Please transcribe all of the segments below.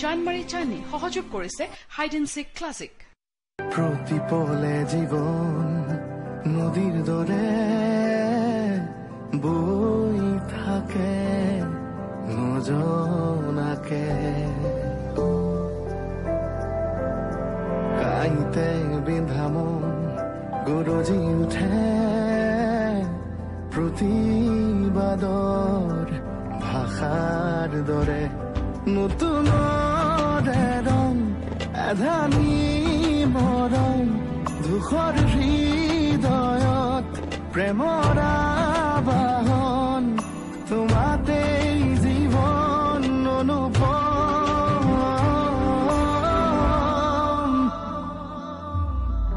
চানমাৰী চানি সহযোগ কৰিছে হাইড এণ্ড সিক ক্লাছিক। প্ৰতিপলে জীৱন নদীৰ দৰে বৈ থাকে নজনাকে, কাইতে বিন্ধা মন গৰজি উঠে প্ৰতিবাদৰ ভাষাৰ দৰে, নতুন ৰং এধানি মৰম দুখৰ হৃদয়ত প্ৰেমৰ আবাহন, তোমাতেই জীৱন অনুপম।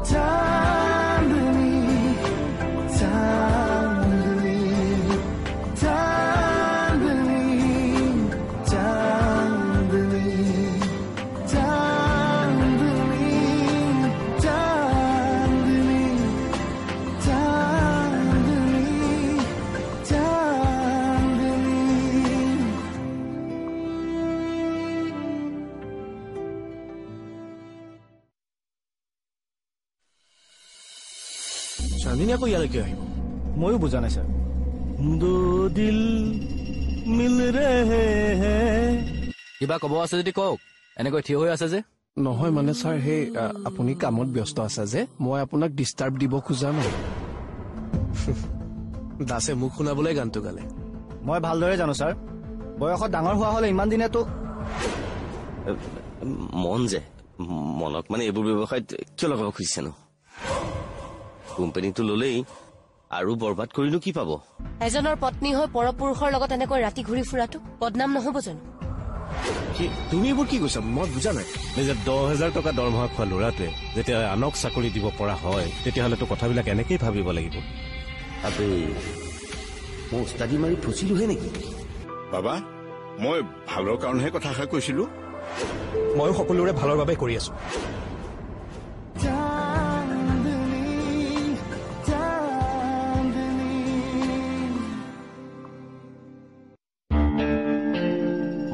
চাঁদনী চাঁদনী চাঁদনী চাঁদনী চাঁদনী চাঁদনী চাঁদনী চাঁদনী। চান্দিনী আকৌ ইয়ালৈকে আহিব? ময়ো বুজা নাই ছাৰ। দো দিল মিল ৰেহে হে। কিবা ক'ব আছে যদি কওক, এনেকৈ থিয় হৈ আছে যে। নহয় মানে ছাৰ, সেই আপুনি কামত ব্যস্ত আছে যে, মই আপোনাক ডিষ্টাৰ্ব দিব খোজা নাই। দাসে মোক শুনাবলৈ গানটো গালে। মই ভালদৰে জানো ছাৰ, বয়সত ডাঙৰ হোৱা হলে ইমান দিনেতো মন যে মনক মানে এইবোৰ ব্যৱসায়ত কিয় লগাব খুজিছেনো? কোম্পানীটো ললেই আৰু বৰবাদ কৰিনো কি পাব? এজনৰ পত্নী হৈ পৰপুৰুষৰ লগত এনেকৈ ৰাতি ঘূৰি ফুৰাটো বদনাম নহব জানো? তুমি এইবোৰ কি কৈছা? মই বুজা নাই। যে 10,000 টকা দৰমহা খোৱা ল'ৰাটোৱে যেতিয়া আনক চাকৰি দিব পৰা হয়, তেতিয়াহ'লেতো কথাবিলাক এনেকেই ভাবিব লাগিব। আবে মই উস্তাদি মাৰি ফুচিলোহে নেকি? বাবা, মই ভালৰ কাৰণেহে কথাষাৰ কৈছিলো। ময়ো সকলোৰে ভালৰ বাবে কৰি আছো।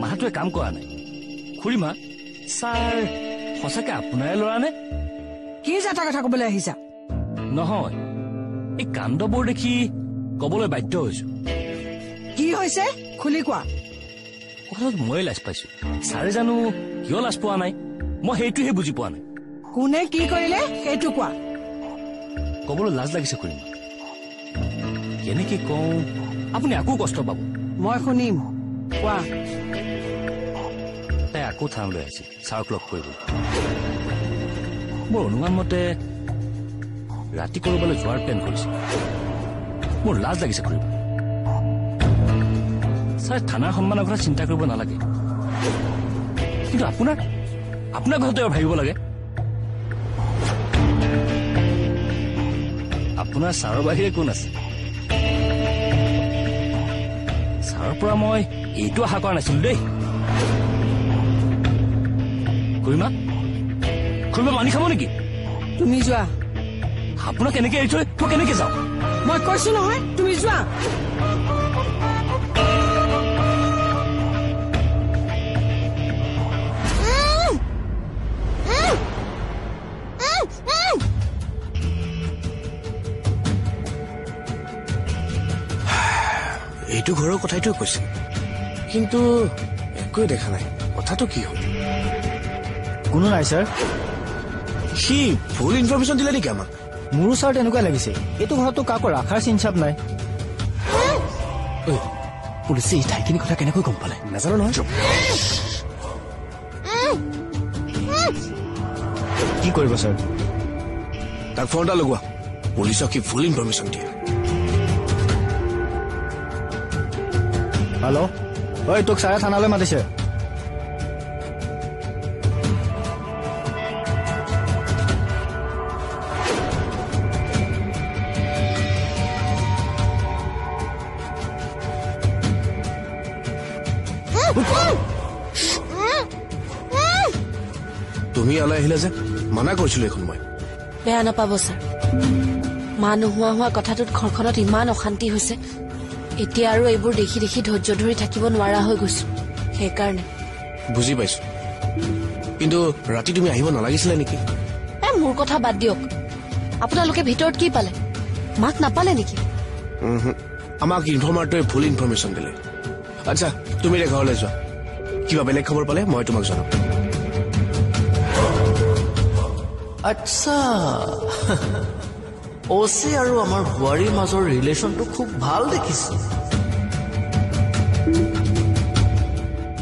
মাহটোৱে কাম কৰা নাই। খুৰীমা, ছাৰ সঁচাকে আপোনাৰে ল'ৰা নে? কি যাতা কথা কবলৈ আহিছা? নহয়, এই কাণ্ডবোৰ দেখি কবলৈ বাধ্য হৈছো। কি হৈছে খুলি কোৱা। কথাত ময়ে লাজ পাইছো। ছাৰে জানো কিয় লাজ পোৱা নাই, মই সেইটোহে বুজি পোৱা নাই। কোনে কি কৰিলে সেইটো কোৱা। কবলৈ লাজ লাগিছে খুৰীমা। কেনেকে কওঁ আপুনি আকৌ কষ্ট পাব। মই শুনিম, কোৱা। তাই আকৌ থানালৈ আহিছিল ছাৰক লগ কৰিবলৈ। মোৰ অনুমান মতে ৰাতি কৰবালৈ যোৱাৰ প্লেন কৰিছে। মোৰ লাজ লাগিছে খুৰীমা। ছাৰে থানাৰ সন্মানৰ কথা চিন্তা কৰিব নালাগে, কিন্তু আপোনাৰ কথাটো ভাবিব লাগে। আপোনাৰ ছাৰৰ বাহিৰে কোন আছে? ছাৰৰ পৰা মই এইটো আশা কৰা নাছিলো দেই। খুৰীমা মানি খাব নেকি? তুমি যোৱা। আপোনাক কেনেকে এৰি থৈ মই কেনেকে যাওঁ? মই কৈছো নহয়, তুমি যোৱা। এইটো ঘৰৰ কথাইটো কৈছে, কিন্তু একোৱে দেখা নাই। কথাটো কি হ'ল? কোনো নাই ছাৰ। সি ফুল ইনফৰমেশ্যন দিলে নেকি আমাক? মোৰো ছাৰ তেনেকুৱা লাগিছে। এইটো ঘৰততো কাকো ৰাখাৰ চিনচাপ নাই। পুলিচে এই ঠাইখিনি কথা কেনেকৈ গম পালে নাজানো নহয়। কি কৰিব ছাৰ? তাক ফোন এটা লগোৱা, পুলিচক সি ফুল ইনফৰমেশ্যন দিয়ে। হেল্ল', ঐ তোক ছাৰে থানালৈ মাতিছে। তুমি ইয়ালৈ আহিলে যে মানা কৰিছিলো এখন। মই বেয়া নাপাব ছাৰ, মা নোহোৱা কথাটোত ঘৰখনত ইমান অশান্তি হৈছে। এতিয়া আৰু এইবোৰ দেখি দেখি ধৈৰ্য ধৰি থাকিব নোৱাৰা হৈ গৈছো, সেইকাৰণে। বুজি পাইছো, কিন্তু ৰাতি তুমি আহিব নালাগিছিলে নেকি? মোৰ কথা বাদ দিয়ক, আপোনালোকে ভিতৰত কি পালে? মাক নাপালে নেকি? আমাক ইনফৰ্মাৰটোৱে ভুল ইনফৰমেশ্যন দিলে। আচ্ছা তুমি এতিয়া ঘৰলৈ যোৱা, কিবা বেলেগ খবৰ পালে মই তোমাক জনাম। আচ্ছা, অচি আৰু আমাৰ বোৱাৰীৰ মাজৰ ৰিলেশ্যনটো খুব ভাল দেখিছো।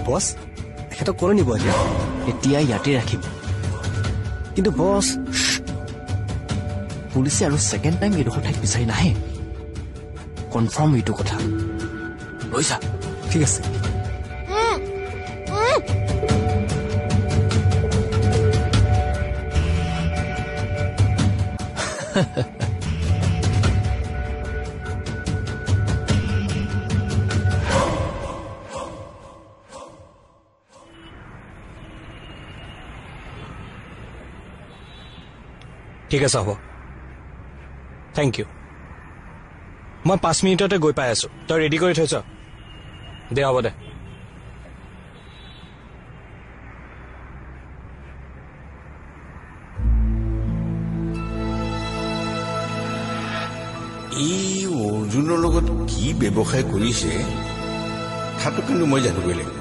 বছ এখেতক ক'লৈ নিব এতিয়া? এতিয়া ইয়াতে ৰাখিম, কিন্তু বছ পুলিচে আৰু ছেকেণ্ড টাইম এইডোখৰ ঠাইত বিচাৰি নাহে। কনফাৰ্ম এইটো কথা বুজিছা? ঠিক আছে। ঠিক আছে হ'ব, থেংক ইউ। মই 5 মিনিটতে গৈ পাই আছো, তই ৰেডি কৰি থৈছ? দে হ'ব দে। ই অৰ্জুনৰ লগত কি ব্যৱসায় কৰিছে কথাটো কিন্তু মই জানিবই লাগিব।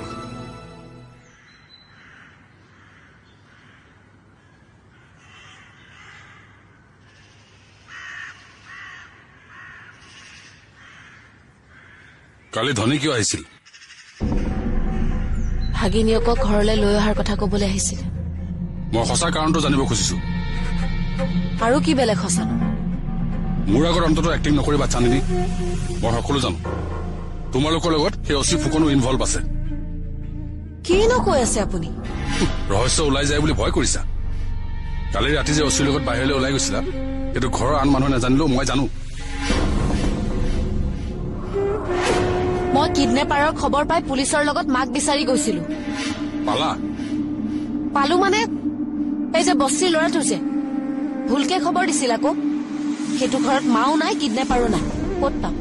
কালি ধনী কিয় আহিছিল? ভাগিনীয়েকক ঘৰলৈ লৈ অহাৰ কথা কবলৈ আহিছিল। মই সঁচা কাৰণটো জানিব খুজিছো। আৰু কি বেলেগ সঁচা? মোৰ আগত অন্তত এক্টিং নকৰিবা চান্দিনী, মই সকলো জানো। তোমালোকৰ লগত সেই অচি ফুকনো ইনভলভ আছে। কিনো কৈ আছে আপুনি? ৰহস্য ওলাই যায় বুলি ভয় কৰিছা? কালি ৰাতি যে অচিৰ লগত বাহিৰলৈ ওলাই গৈছিলা, সেইটো ঘৰৰ আন মানুহে নাজানিলেও মই জানো। মই কিডনেপাৰৰ খবৰ পাই পুলিচৰ লগত মাক বিচাৰি গৈছিলো। পালো মানে এই যে বস্তিৰ ল'ৰাটো যে ভুলকে খবৰ দিছিল আকৌ, সেইটো ঘৰত মাও নাই কিডনেপাৰো নাই, ক'ত পাম?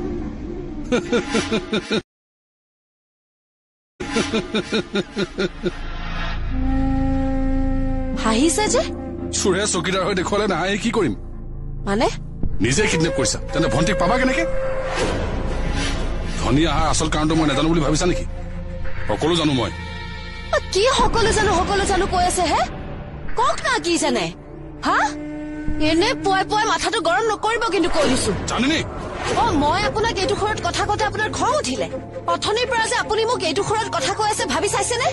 হাঁহিছে যে? চোৰে চকীদাৰ হৈ দেখুৱালে নাহাঁহি কি কৰিম? মানে নিজে কিডনেপ কৰিছা, তেনে ভণ্টিক পাবা কেনেকে? ধনী অহাৰ আচল কাৰণটো মই নাজানো বুলি ভাবিছা নেকি? সকলো জানো মই। কি সকলো জানো কৈ আছে হে? কওক না কি জানে? হা এনে পুৱাই মাথাটো গৰম নকৰিব কিন্তু কৈ দিছো। জানিনি মই আপোনাক এইটো ঘৰত কথা কওঁতে আপোনাৰ খং উঠিলে? অথনিৰ পৰা যে আপুনি মোক এইটো ঘৰত কথা কৈ আছে ভাবি চাইছেনে?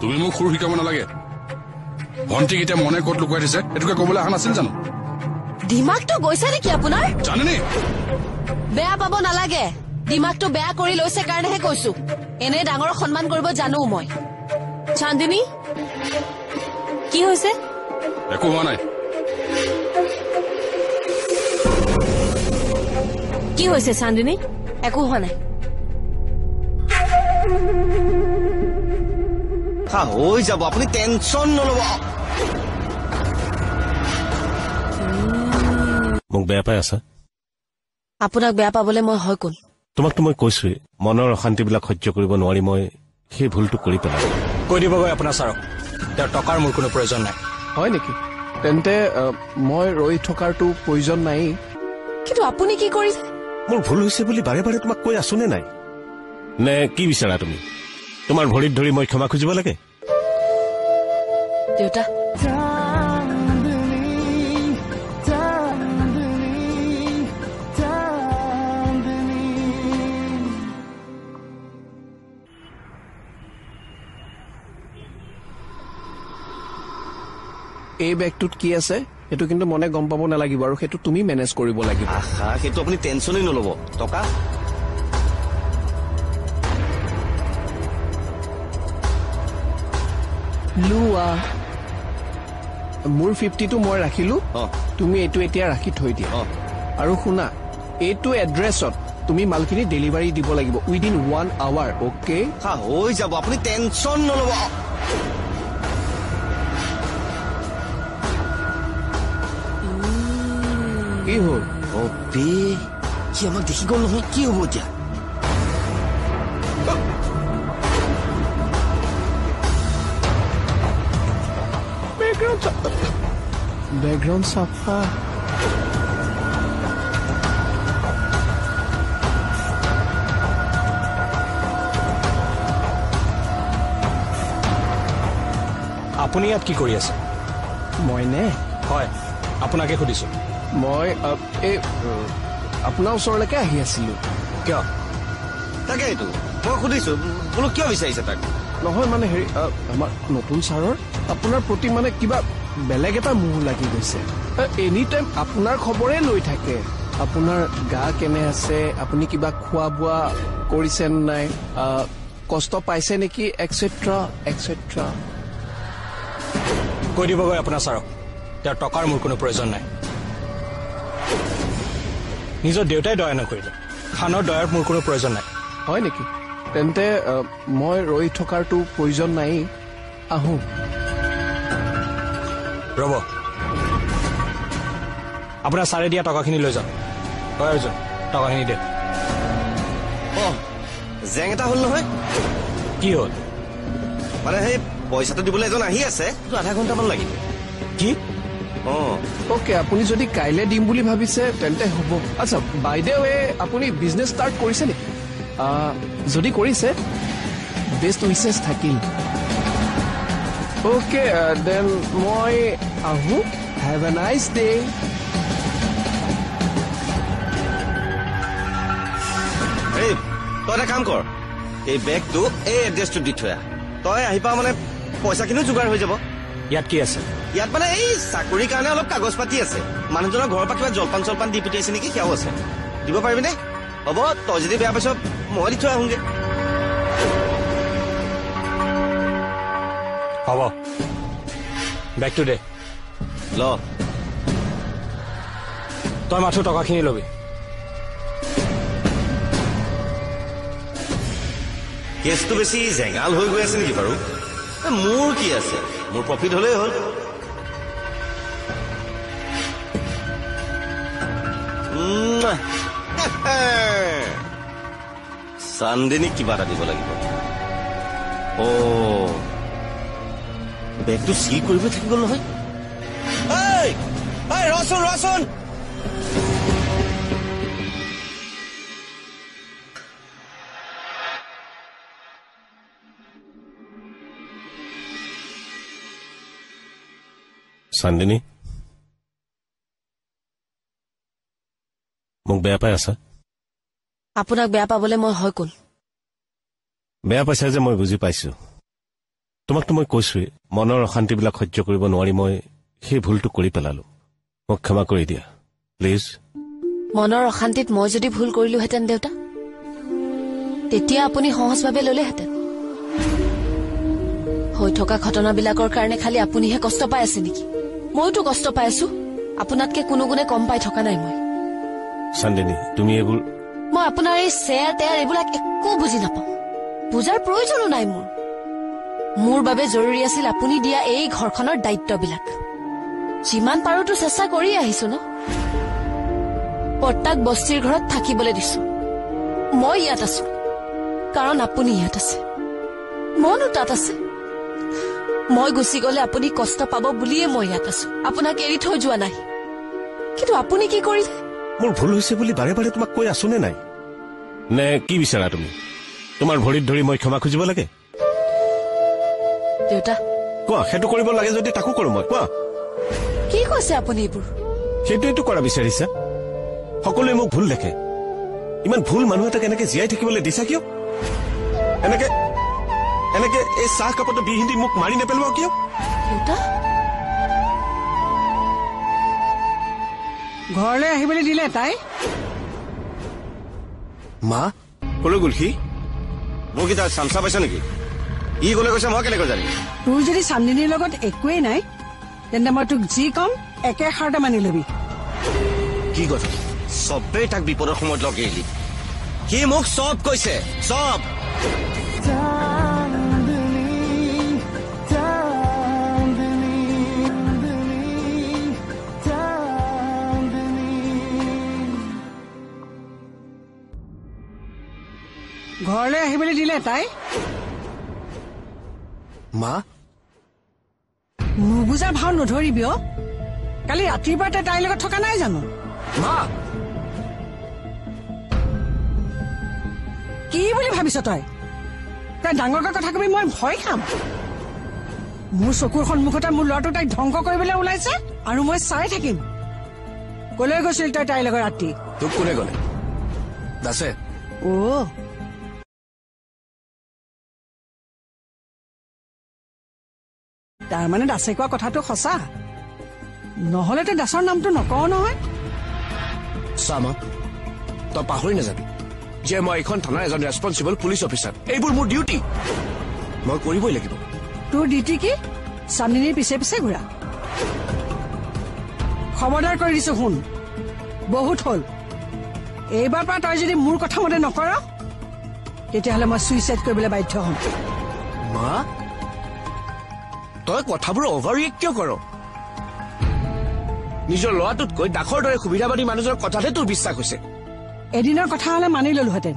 তুমি মোক সুৰ শিকাব নালাগে। ভণ্টিক এতিয়া মনে ক'ত লুকুৱাই দিছে এইটোকে ক'বলৈ অহা নাছিল জানো? দিমাগটো গৈছে নেকি আপোনাৰ? জানিনি বেয়া পাব নালাগে, দিমাগটো বেয়া কৰি লৈছে কাৰণেহে কৈছো। এনে ডাঙৰক সন্মান কৰিব জানো মই। চান্দিনী কি হৈছে? একো হোৱা নাই। কি হৈছে চান্দিনী? একো হোৱা নাই। হৈ যাব, আপুনি টেনচন নল'ব। মোক বেয়া পাই আছা? আপোনাক বেয়া পাবলৈ মই হয় কোন? তোমাকতো মই কৈছোৱেই, মনৰ অশান্তিবিলাক সহ্য কৰিব নোৱাৰি মই সেই ভুলটো কৰি পেলালো। কৈ দিবগৈ আপোনাৰ ছাৰক, তেওঁৰ টকাৰ মোৰ কোনো প্ৰয়োজন নাই। হয় নেকি? তেন্তে মই ৰৈ থকাৰতো প্ৰয়োজন নাই। কিন্তু আপুনি কি কৰিছে? মোৰ ভুল হৈছে বুলি বাৰে বাৰে তোমাক কৈ আছো নে নাই? নে কি বিচাৰা তুমি? তোমাৰ ভৰিত ধৰি মই ক্ষমা খুজিব লাগে? দেউতা এই বেগটোত কি আছে সেইটো কিন্তু মনে গম পাব নালাগিব, আৰু সেইটো তুমি মেনেজ কৰিব লাগিব। সেইটো আপুনি টেনচনেই নল'ব। টকা লোৱা, মোৰ 50টো মই ৰাখিলো, তুমি এইটো এতিয়া ৰাখি থৈ দিয়া। আৰু শুনা, এইটো এড্ৰেছত তুমি মালখিনি ডেলিভাৰী দিব লাগিব উইদিন 1 hour। অ'কে? হৈ যাব, আপুনি টেনচন নল'ব। কি হ'ল? সি আমাক দেখি গ'ল নহয়, কি হ'ব এতিয়া? বেকগ্ৰাউণ্ড চাফা আপুনি ইয়াত কি কৰি আছে? মইনে হয়, আপোনাকে সুধিছো। মই এই আপোনাৰ ওচৰলৈকে আহি আছিলো। কিয়? তাকেইতো মই সুধিছো বোলো কিয় বিচাৰিছে তাক? নহয় মানে হেৰি আমাৰ নতুন ছাৰৰ আপোনাৰ প্ৰতি মানে কিবা বেলেগ এটা মোহ লাগি গৈছে। এনি টাইম আপোনাৰ খবৰে লৈ থাকে। আপোনাৰ গা কেনে আছে, আপুনি কিবা খোৱা বোৱা কৰিছে নাই, কষ্ট পাইছে নেকি, এক্সেট্ৰা এক্সেট্ৰা। কৈ দিবগৈ আপোনাৰ ছাৰক, তেওঁৰ টকাৰ মোৰ কোনো প্ৰয়োজন নাই। নিজৰ দেউতাই দয়া নকৰিলে, খানৰ দয়াৰ মোৰ কোনো প্ৰয়োজন নাই। হয় নেকি? তেন্তে মই ৰৈ থকাৰতো প্ৰয়োজন নাই, আহো। ৰ'ব, আপোনাৰ ছাৰে দিয়া টকাখিনি লৈ যাওক। হয় অৰ্জুন, টকাখিনি দে। জেং এটা হ'ল নহয়। কি হ'ল? মানে সেই পইচাটো দিবলৈ এজন আহি আছে, আধা ঘণ্টামান লাগিব। কি? অ'কে, আপুনি যদি কাইলৈ দিম বুলি ভাবিছে তেন্তে হ'ব। আচ্ছা বাইদেউ, আপুনি বিজনেছ ষ্টাৰ্ট কৰিছে নেকি? যদি কৰিছে বেষ্ট উইচেছ থাকিল। অ'কে দেন মই আহোঁ। Have a nice day. তই এটা কাম কৰ, এই বেগটো এই এড্ৰেছটো দি থৈ আহ। তই আহি পা মানে পইচাখিনিও যোগাৰ হৈ যাব। ইয়াত কি আছে? ইয়াত মানে এই চাকৰিৰ কাৰণে অলপ কাগজ পাতি আছে। মানুহজনৰ ঘৰৰ পৰা কিবা জলপান চলপান দি পঠিয়াইছে নেকি, সেয়াও আছে। দিব পাৰিবিনে? হ'ব, তই যদি বেয়া পাইছ মই দি থৈ আহোঁগে। হ'ব, বেগটো দে। ল, তই মাথো টকাখিনি ল'বি। কেছটো বেছি জেঙাল হৈ গৈ আছে নেকি বাৰু? মোৰ কি আছে, মোৰ প্ৰফিট হলেই হ'ল। চান্দিনীক কিবা এটা দিব লাগিব। বেগটো চিল কৰিব থাকি গ'ল নহয়। ৰচোন ৰচোন, চান্দিনী মোক বেয়া পাই আছা? আপোনাক বেয়া পাবলৈ মই হয় কোন? বেয়া পাইছা যে মই বুজি পাইছো। তোমাকতো মই কৈছোৱেই, মনৰ অশান্তিবিলাক সহ্য কৰিব নোৱাৰি মই সেই ভুলটো কৰি পেলালো। মোক ক্ষমা কৰি দিয়া প্লিজ। মনৰ অশান্তিত মই যদি ভুল কৰিলোহেঁতেন দেউতা, তেতিয়া আপুনি সহজভাৱে ললেহেঁতেন। হৈ থকা ঘটনাবিলাকৰ কাৰণে খালি আপুনিহে কষ্ট পাই আছে নেকি? মইতো কষ্ট পাই আছো, আপোনাতকে কোনো গুণে কম পাই থকা নাই মই। চান্দিনী, তুমি এইবোৰ মই আপোনাৰ এই চেয়াৰ টেয়াৰ এইবিলাক একো বুজি নাপাওঁ। বুজাৰ প্ৰয়োজনো নাই মোৰ। মোৰ বাবে জৰুৰী আছিল আপুনি দিয়া এই ঘৰখনৰ দায়িত্ববিলাক। যিমান পাৰোতো চেষ্টা কৰি আহিছো ন। প্ৰত্যেক বস্তিৰ ঘৰত থাকিবলৈ দিছো। মই ইয়াত আছো কাৰণ আপুনি ইয়াত আছে, মনো তাত আছে। মই গুচি গলে আপুনি কষ্ট পাব বুলিয়ে মই ইয়াত আছো, আপোনাক এৰি থৈ যোৱা নাই। কিন্তু আপুনি কি কৰিলে? মোৰ ভুল হৈছে বুলি বাৰে বাৰে তোমাক কৈ আছো নে নাই? নে কি বিচাৰা তুমি? তোমাৰ ভৰিত ধৰি মই ক্ষমা খুজিব লাগে? দেউতা কোৱা, সেইটো কৰিব লাগে যদি তাকো কৰো মই। কোৱা, কি কৈছে আপুনি এইবোৰ? সেইটোৱেতো কৰা বিচাৰিছা। সকলোৱে মোক ভুল দেখে। ইমান ভুল মানুহ এটাক এনেকে জীয়াই থাকিবলৈ দিছা কিয়? এনেকে এনেকে এই চাহ কাপতে বিহিন্দি মোক মাৰি নেপেলোৱা কিয়? দেউতা ঘৰলৈ আহিবলৈ দিলে তাই? মা কলৈ গ'ল সি? মোৰ কি তাৰ চামচা পাইছা নেকি? ই গলে কৈছে মই কেনেকৈ জানিম? তোৰ যদি চান্দিনীৰ লগত একোৱেই নাই তেন্তে মই তোক যি কম একে সাৰতে মানি লবি। কি কথা? চবেই তাক বিপদৰ সময়ত লগ এৰিলি। সি মোক চব কৈছে, চব। ঘৰলৈ আহিবলৈ দিলে তাই? মা নুবুজা ভাও নধৰিবি অ কালি ৰাতিৰ পৰা তাইৰ লগত থকা নাই জানো মা কি বুলি ভাবিছ তই তাই ডাঙৰকৈ কথা কবি মই ভয় খাম মোৰ চকুৰ সন্মুখতে মোৰ ল'ৰাটো তাইক ধ্বংস কৰিবলৈ ওলাইছে আৰু মই চাই থাকিম কলৈ গৈছিল তই তাইৰ লগত ৰাতি তোক কোনে গলে দাসে তাৰমানে দাসে কোৱা কথাটো সঁচা নহলে তই দাসৰ নামটো নকওঁ নহয় চামা তই পাহৰি নাযাবি যে মই এইখন থানাৰ এজন ৰেছপন্সিবল পুলিচ অফিচাৰ এইবোৰ মোৰ ডিউটি মই কৰিবই লাগিব তোৰ ডিউটি কি চান্দিনীৰ পিছে পিছে ঘূৰা খবৰদাৰ কৰি দিছো শুন বহুত হ'ল এইবাৰ পৰা তই যদি মোৰ কথা মতে নকৰ তেতিয়াহ'লে মই সুইচাইড কৰিবলৈ বাধ্য হ'ম মা তই কথাবোৰ অভাৰ ৰিয়েক্ট কিয় কৰ নিজৰ ল'ৰাটোতকৈ দাসৰ দৰে সুবিধাবাদী মানুহজনৰ কথাতে তোৰ বিশ্বাস হৈছে এদিনৰ কথা হলে মানি ললোহেঁতেন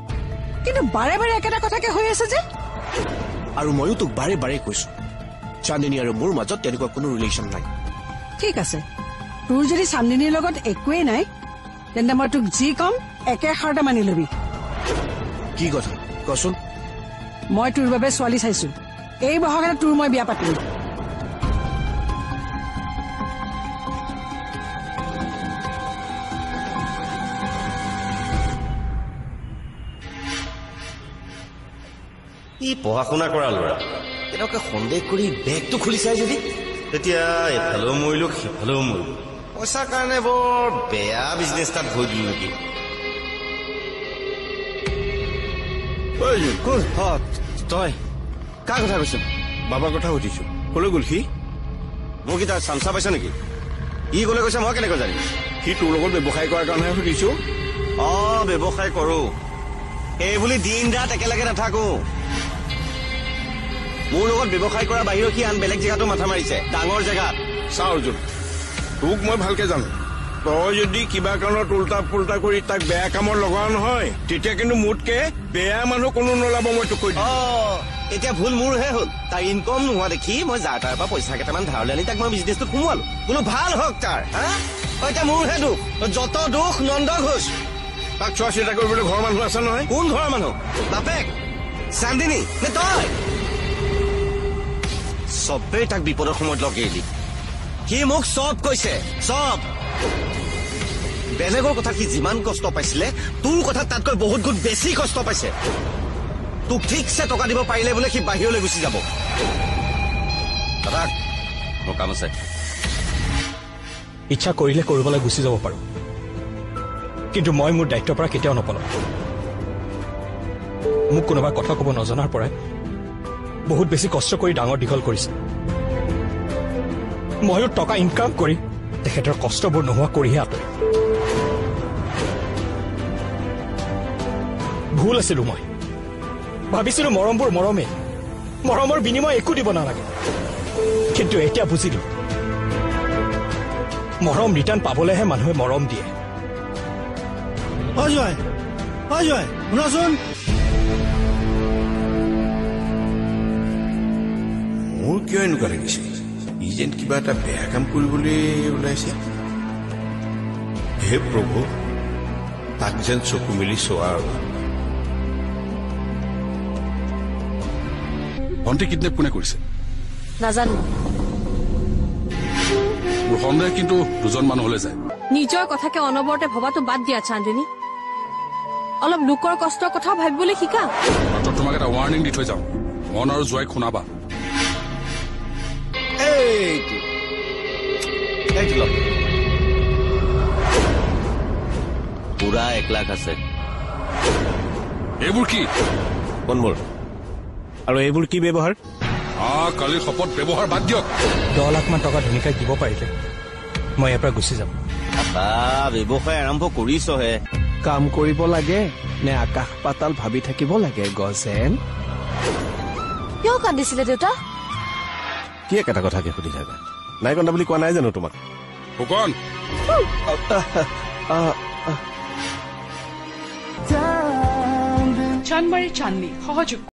কিন্তু বাৰে বাৰে একেটা কথাকে হৈ আছে যে আৰু ময়ো তোক বাৰে বাৰে কৈছো চান্দিনী আৰু মোৰ মাজত তেনেকুৱা কোনো ৰিলেশ্যন নাই ঠিক আছে তোৰ যদি চান্দিনীৰ লগত একোৱেই নাই তেন্তে মই তোক যি কম একেষাৰতে মানি লবি কি কথা কচোন মই তোৰ বাবে ছোৱালী চাইছো এই বহাগতে তোৰ মই বিয়া পাতিম ই পঢ়া শুনা কৰা ল'ৰা এনেকৈ সন্দেহ কৰি বেগটো খুলি চাই যদি তেতিয়া এফালেও মৰিলো সিফালেও মৰিলো পইচাৰ কাৰণে বৰ বেয়া বিজনেছ তাত ভৰি দিলো নেকি তই কাৰ কথা কৈছ বাবাৰ কথা সুধিছো কলৈ গ'ল সি মোৰ কি তাৰ চামচা পাইছ নেকি ই গ'লে কৈছে মই কেনেকৈ জানিম সি তোৰ লগত ব্যৱসায় কৰাৰ কাৰণেহে সুধিছো ব্যৱসায় কৰো এই বুলি দিন ৰাত একেলগে নাথাকো মোৰ লগত ব্যৱসায় কৰা বাহিৰত সি আন বেলেগ জেগাতো মাথা মাৰিছে ডাঙৰ জেগাত চা অৰ্জুন তোক মই ভালকে জানো তই যদি কিবা কাৰণত উল্টা পুল্টা কৰি তাক বেয়া কামৰ লগাও নহয় তেতিয়া কিন্তু মোতকে বেয়া মানুহ কোনো নোলাব মই তোক কৈ এতিয়া ভুল মোৰহে হ'ল তাৰ ইনকম নোহোৱা দেখি মই যাৰ তাৰ পৰা পইচা কেইটামান ধাৰলৈ আনি তাক মই বিজনেছটোত সোমোৱালো কোনো ভাল হওক তাৰ এতিয়া মোৰহে দুখ যত দুখ নন্দ ঘোষ তাক চোৱা চিতা কৰিবলৈ ঘৰৰ মানুহ আছে নহয় কোন ঘৰৰ মানুহ বাপেক চান্দিনী নে তই চবেই তাক বিপদৰ সময়ত লগে এলি সি মোক চব কৈছে চব বেলেগৰ কথা সি যিমান কষ্ট পাইছিলে তোৰ কথা তাতকৈ বহুত গুণ বেছি কষ্ট পাইছে তোক ঠিকছে টকা দিব পাৰিলে বোলে সি বাহিৰলৈ গুচি যাব দাদা মোৰ কাম আছে ইচ্ছা কৰিলে কৰিবলৈ গুচি যাব পাৰো কিন্তু মই মোৰ দায়িত্বৰ পৰা কেতিয়াও নপলাও মোক কোনোবা কথা ক'ব নজনাৰ পৰাই বহুত বেছি কষ্ট কৰি ডাঙৰ দীঘল কৰিছে ময়ো টকা ইনকাম কৰি তেখেতৰ কষ্টবোৰ নোহোৱা কৰিহে আঁতৰি ভুল আছিলো মই ভাবিছিলো মৰমবোৰ মৰমৰ বিনিময় একো দিব নালাগে কিন্তু এতিয়া বুজিলো মৰম ৰিটাৰ্ণ পাবলৈহে মানুহে মৰম দিয়ে অজয় শুনাচোন মোৰ কিয় এনেকুৱা লাগিছে ই যেন কিবা এটা বেয়া কাম কৰিবলৈ ওলাইছে হে প্ৰভু তাক যেন চকু মেলি চোৱা আৰু ভণ্টি কিডনেপ কোনে কৰিছে নাজানো মোৰ সন্দেহ কিন্তু দুজন মানুহলৈ যায় নিজৰ কথাকে অনবৰতে ভবাটো বাদ দিয়া চান্দিনী অলপ লোকৰ কষ্টৰ কথাও ভাবিবলৈ শিকা মাত্ৰ তোমাক এটা ৱাৰ্ণিং দি থৈ যাওঁ মন আৰু জোৱাইক শুনাবা পুৰা 1 লাখ আছে এইবোৰ কি কণবোৰ আৰু এইবোৰ কি ব্যৱহাৰ কালিৰ শপত ব্যৱহাৰ বাদ দিয়ক 10 লাখ মান টকা ধুনীয়াকৈ দিব পাৰিলে মই ইয়াৰ পৰা গুচি যাম ব্যৱসায় আৰম্ভ কৰিছহে কাম কৰিব লাগে নে আকাশ পাতাল ভাবি থাকিব লাগে গজেন কিয় কান্দিছিলে দেউতা কি একেটা কথাকে সুধি থাকা নাই কন্দা বুলি কোৱা নাই জানো তোমাক ফুকন চানমাৰীৰ চান্দনী সহযোগ